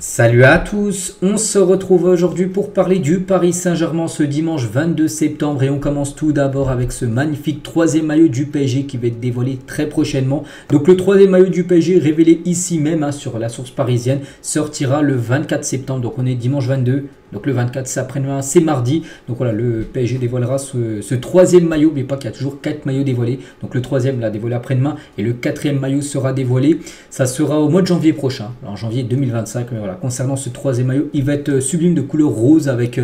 Salut à tous, on se retrouve aujourd'hui pour parler du Paris Saint-Germain ce dimanche 22 septembre et on commence tout d'abord avec ce magnifique troisième maillot du PSG qui va être dévoilé très prochainement. Donc le troisième maillot du PSG révélé ici même sur la source parisienne sortira le 24 septembre, donc on est dimanche 22. Donc le 24 c'est après-demain, c'est mardi. Donc voilà, le PSG dévoilera ce troisième maillot. N'oubliez pas qu'il y a toujours 4 maillots dévoilés. Donc le troisième là dévoilé après-demain et le quatrième maillot sera dévoilé. Ça sera au mois de janvier prochain, en janvier 2025. Mais voilà, concernant ce troisième maillot, il va être sublime de couleur rose avec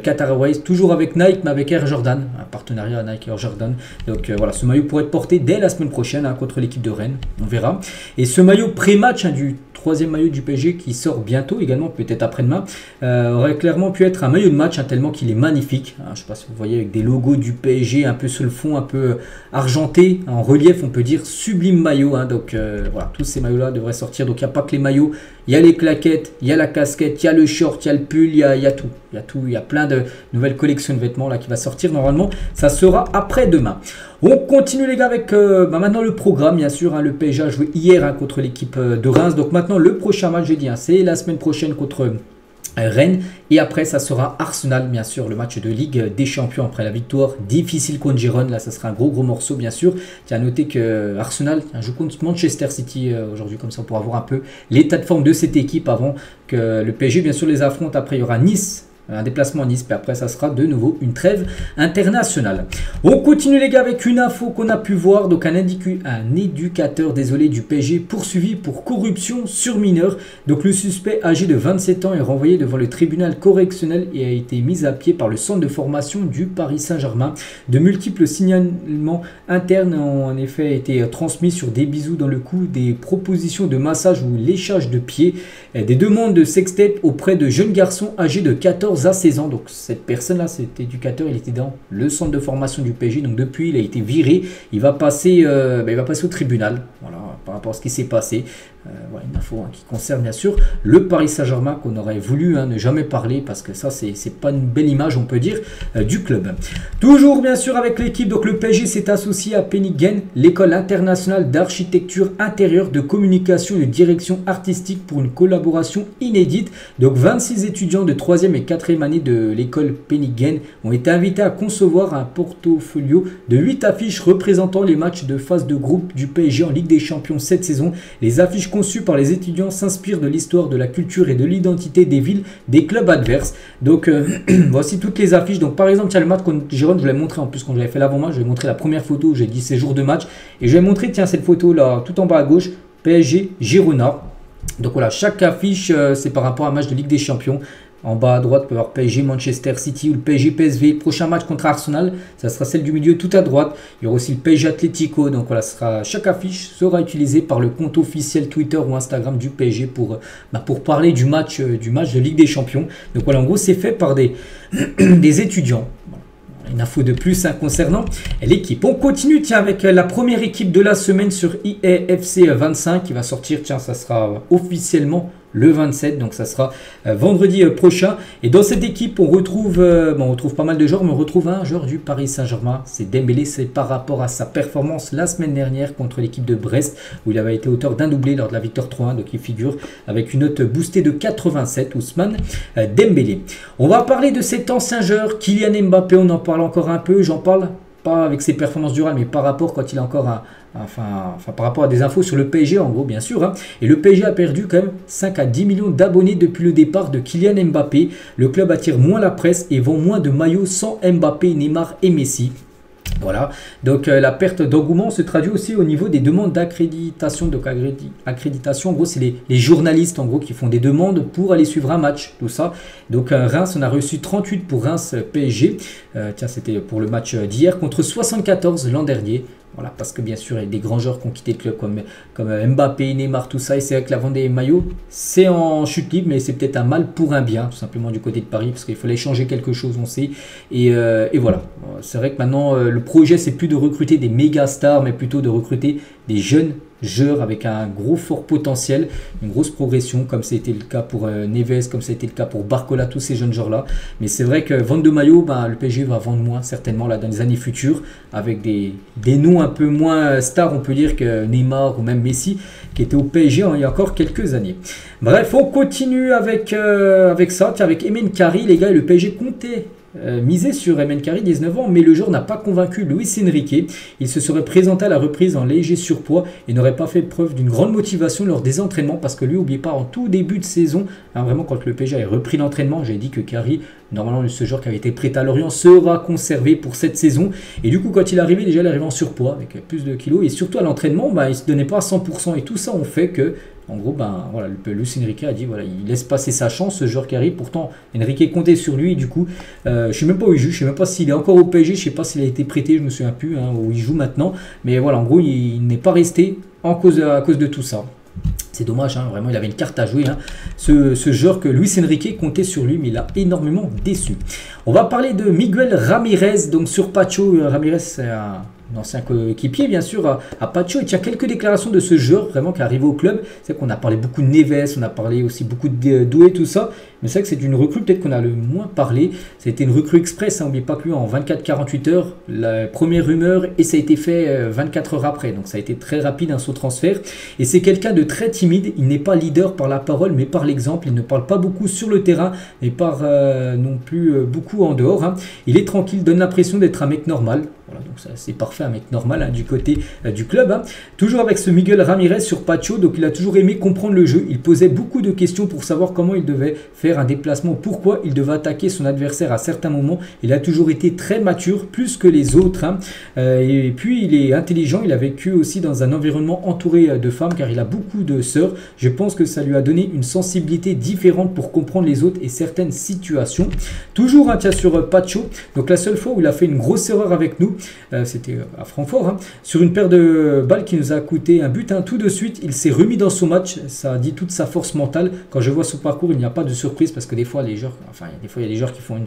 Qatar Airways, toujours avec Nike mais avec Air Jordan, un partenariat Nike Air Jordan. Donc voilà, ce maillot pourrait être porté dès la semaine prochaine contre l'équipe de Rennes. On verra. Et ce maillot pré-match du troisième maillot du PSG qui sort bientôt également, peut-être après-demain, aurait clairement pu être un maillot de match tellement qu'il est magnifique. Je ne sais pas si vous voyez avec des logos du PSG un peu sur le fond, un peu argenté, en relief, on peut dire sublime maillot. Donc voilà, tous ces maillots-là devraient sortir. Donc il n'y a pas que les maillots, il y a les claquettes, il y a la casquette, il y a le short, il y a le pull, il y a tout. Il y a plein de nouvelles collections de vêtements là qui va sortir normalement. Ça sera après-demain. On continue les gars avec maintenant le programme bien sûr. Le PSG a joué hier contre l'équipe de Reims. Donc maintenant le prochain match, j'ai dit, c'est la semaine prochaine contre Rennes. Et après ça sera Arsenal bien sûr, le match de Ligue des Champions après la victoire difficile contre Girone. Là ça sera un gros morceau bien sûr. Tiens à noter que Arsenal joue contre Manchester City aujourd'hui, comme ça on pourra voir un peu l'état de forme de cette équipe avant que le PSG bien sûr les affronte. Après il y aura Nice, un déplacement à Nice, puis après ça sera de nouveau une trêve internationale. On continue les gars avec une info qu'on a pu voir. Donc un éducateur du PSG poursuivi pour corruption sur mineur. Donc le suspect âgé de 27 ans est renvoyé devant le tribunal correctionnel et a été mis à pied par le centre de formation du Paris Saint-Germain. De multiples signalements internes ont en effet été transmis sur des bisous dans le cou, des propositions de massage ou léchage de pieds, des demandes de sextape auprès de jeunes garçons âgés de 14 à 16 ans. Donc cette personne-là, cet éducateur, il était dans le centre de formation du PSG. Donc depuis, il a été viré. Il va passer au tribunal. Voilà, par rapport à ce qui s'est passé. Voilà, une info qui concerne bien sûr le Paris Saint-Germain qu'on aurait voulu ne jamais parler parce que ça c'est pas une belle image on peut dire du club. Toujours bien sûr avec l'équipe, donc le PSG s'est associé à Penningen, l'école internationale d'architecture intérieure, de communication et de direction artistique pour une collaboration inédite. Donc 26 étudiants de 3e et 4e année de l'école Penningen ont été invités à concevoir un portfolio de 8 affiches représentant les matchs de phase de groupe du PSG en Ligue des Champions cette saison. Les affiches conçues par les étudiants s'inspirent de l'histoire, de la culture et de l'identité des villes des clubs adverses. Donc voici toutes les affiches. Donc par exemple, il y a le match contre Girone, je vous l'ai montré en plus quand j'avais fait l'avant-match, je vais montrer la première photo où j'ai dit ces jours de match. Et je vais montrer, tiens, cette photo là, tout en bas à gauche, PSG Girona. Donc voilà, chaque affiche, c'est par rapport à un match de Ligue des Champions. En bas à droite, on peut avoir PSG Manchester City ou le PSG PSV. Prochain match contre Arsenal, ça sera celle du milieu tout à droite. Il y aura aussi le PSG Atlético. Donc voilà, chaque affiche sera utilisée par le compte officiel Twitter ou Instagram du PSG pour parler du match de Ligue des Champions. Donc voilà, en gros, c'est fait par des étudiants. Une info de plus concernant l'équipe. On continue avec la première équipe de la semaine sur IAFC 25 qui va sortir. Tiens, ça sera officiellement le 27, donc ça sera vendredi prochain. Et dans cette équipe, on retrouve pas mal de joueurs, mais on retrouve un joueur du Paris Saint-Germain, c'est Dembélé. C'est par rapport à sa performance la semaine dernière contre l'équipe de Brest, où il avait été auteur d'un doublé lors de la victoire 3-1, donc il figure avec une note boostée de 87, Ousmane Dembélé. On va parler de cet ancien joueur, Kylian Mbappé, on en parle encore un peu, j'en parle pas avec ses performances durales, mais par rapport quand il a encore par rapport à des infos sur le PSG en gros bien sûr. Et le PSG a perdu quand même 5 à 10 millions d'abonnés depuis le départ de Kylian Mbappé. Le club attire moins la presse et vend moins de maillots sans Mbappé, Neymar et Messi. Voilà, donc la perte d'engouement se traduit aussi au niveau des demandes d'accréditation. Donc accréditation, en gros, c'est les journalistes en gros qui font des demandes pour aller suivre un match, tout ça. Donc Reims, on a reçu 38 pour Reims PSG. Tiens, c'était pour le match d'hier contre 74 l'an dernier. Voilà, parce que bien sûr, il y a des grands joueurs qui ont quitté le club comme Mbappé, Neymar, tout ça. Et c'est vrai que la vente des maillots, c'est en chute libre, mais c'est peut-être un mal pour un bien, tout simplement du côté de Paris, parce qu'il fallait changer quelque chose, on sait. Et voilà, c'est vrai que maintenant, le projet, c'est plus de recruter des méga stars, mais plutôt de recruter des jeunes joueur avec un gros fort potentiel, une grosse progression, comme ça a été le cas pour Neves, comme ça a été le cas pour Barcola, tous ces jeunes joueurs-là. Mais c'est vrai que vente de maillot, le PSG va vendre moins certainement là dans les années futures, avec des noms un peu moins stars, on peut dire, que Neymar ou même Messi, qui étaient au PSG il y a encore quelques années. Bref, on continue avec ça, avec Emen Kari, les gars, et le PSG comptait misé sur Emen Kari, 19 ans, mais le joueur n'a pas convaincu Luis Enrique. Il se serait présenté à la reprise en léger surpoids et n'aurait pas fait preuve d'une grande motivation lors des entraînements, parce que lui, n'oubliez pas, en tout début de saison, vraiment quand le PSG a repris l'entraînement, j'ai dit que Kari, normalement ce joueur qui avait été prêté à Lorient, sera conservé pour cette saison. Et du coup, quand il est arrivé, déjà il arrivait en surpoids avec plus de kilos, et surtout à l'entraînement, il ne se donnait pas à 100%, et tout ça on fait que en gros, voilà, Luis Enrique a dit, voilà, il laisse passer sa chance, ce joueur qui arrive. Pourtant, Enrique comptait sur lui. Et du coup, je ne sais même pas où il joue. Je ne sais même pas s'il est encore au PSG. Je ne sais pas s'il a été prêté. Je ne me souviens plus où il joue maintenant. Mais voilà, en gros, il n'est pas resté à cause de tout ça. C'est dommage, vraiment, il avait une carte à jouer. Ce joueur que Luis Enrique comptait sur lui, mais il a énormément déçu. On va parler de Miguel Ramirez. Donc sur Pacho, Ramirez, c'est un ancien coéquipier bien sûr à Pacho. Il tient quelques déclarations de ce joueur vraiment qui est arrivé au club. C'est qu'on a parlé beaucoup de Neves, on a parlé aussi beaucoup de Doué, tout ça. Mais c'est vrai que c'est une recrue peut-être qu'on a le moins parlé. C'était une recrue express, n'oubliez pas que lui en 24-48 heures, la première rumeur, et ça a été fait 24 heures après. Donc ça a été très rapide son transfert. Et c'est quelqu'un de très timide. Il n'est pas leader par la parole mais par l'exemple. Il ne parle pas beaucoup sur le terrain et par non plus beaucoup en dehors. Il est tranquille, donne l'impression d'être un mec normal. Voilà, donc c'est parfait, un mec normal du côté du club. Toujours avec ce Miguel Ramirez sur Pacho, donc il a toujours aimé comprendre le jeu. Il posait beaucoup de questions pour savoir comment il devait faire un déplacement, pourquoi il devait attaquer son adversaire à certains moments. Il a toujours été très mature, plus que les autres. Et puis il est intelligent, il a vécu aussi dans un environnement entouré de femmes, car il a beaucoup de sœurs. Je pense que ça lui a donné une sensibilité différente pour comprendre les autres et certaines situations. Toujours tiens, sur Pacho, donc la seule fois où il a fait une grosse erreur avec nous, c'était à Francfort, sur une paire de balles qui nous a coûté un but. Tout de suite, il s'est remis dans son match. Ça a dit toute sa force mentale. Quand je vois son parcours, il n'y a pas de surprise, parce que des fois, il y a des joueurs qui font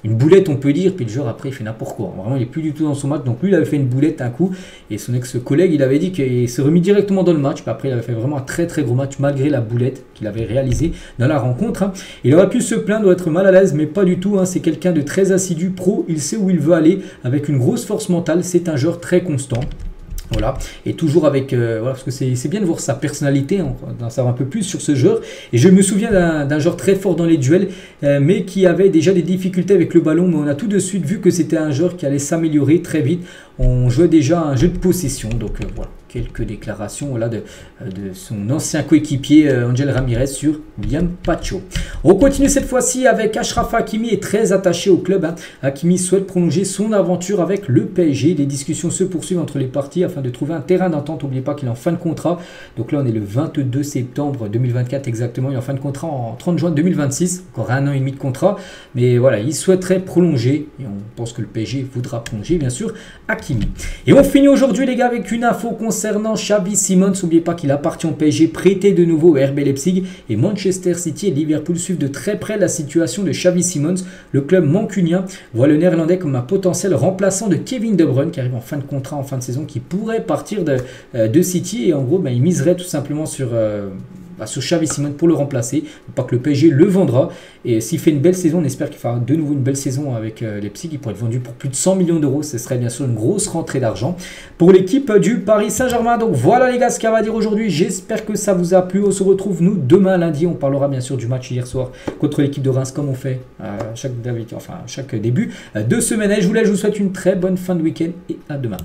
une boulette, on peut dire, puis le joueur après il fait n'importe quoi. Vraiment, il n'est plus du tout dans son match. Donc lui, il avait fait une boulette un coup, et son ex-collègue, il avait dit qu'il s'est remis directement dans le match. Puis après, il avait fait vraiment un très très gros match malgré la boulette qu'il avait réalisée dans la rencontre. Il aurait pu se plaindre d'être mal à l'aise, mais pas du tout. C'est quelqu'un de très assidu, pro. Il sait où il veut aller, avec une grosse force mentale. C'est un joueur très constant. Voilà, et toujours avec, voilà, parce que c'est bien de voir sa personnalité, d'en savoir un peu plus sur ce joueur. Et je me souviens d'un joueur très fort dans les duels, mais qui avait déjà des difficultés avec le ballon. Mais on a tout de suite vu que c'était un joueur qui allait s'améliorer très vite. On jouait déjà un jeu de possession, donc voilà. Quelques déclarations de son ancien coéquipier Angel Ramirez sur William Pacho. On continue cette fois-ci avec Achraf Hakimi, est très attaché au club. Hakimi souhaite prolonger son aventure avec le PSG. Les discussions se poursuivent entre les parties afin de trouver un terrain d'entente. N'oubliez pas qu'il est en fin de contrat. Donc là, on est le 22 septembre 2024 exactement. Il est en fin de contrat en 30 juin 2026. Encore un an et demi de contrat. Mais voilà, il souhaiterait prolonger. Et on pense que le PSG voudra prolonger, bien sûr, Hakimi. Et on finit aujourd'hui, les gars, avec une info concernant Xavi Simons. N'oubliez pas qu'il appartient au PSG, prêté de nouveau au RB Leipzig, et Manchester City et Liverpool suivent de très près la situation de Xavi Simons. Le club mancunien voit le néerlandais comme un potentiel remplaçant de Kevin De Bruyne, qui arrive en fin de contrat, en fin de saison, qui pourrait partir de City, et en gros il miserait tout simplement sur Xavi Simons pour le remplacer. Pas que le PSG le vendra, et s'il fait une belle saison, on espère qu'il fera de nouveau une belle saison avec Leipzig. Il pourrait être vendu pour plus de 100 millions d'euros. Ce serait bien sûr une grosse rentrée d'argent pour l'équipe du Paris Saint-Germain. Donc voilà les gars, ce qu'il y a à dire aujourd'hui. J'espère que ça vous a plu. On se retrouve nous demain lundi. On parlera bien sûr du match hier soir contre l'équipe de Reims, comme on fait chaque début de semaine. Je vous souhaite une très bonne fin de week-end et à demain.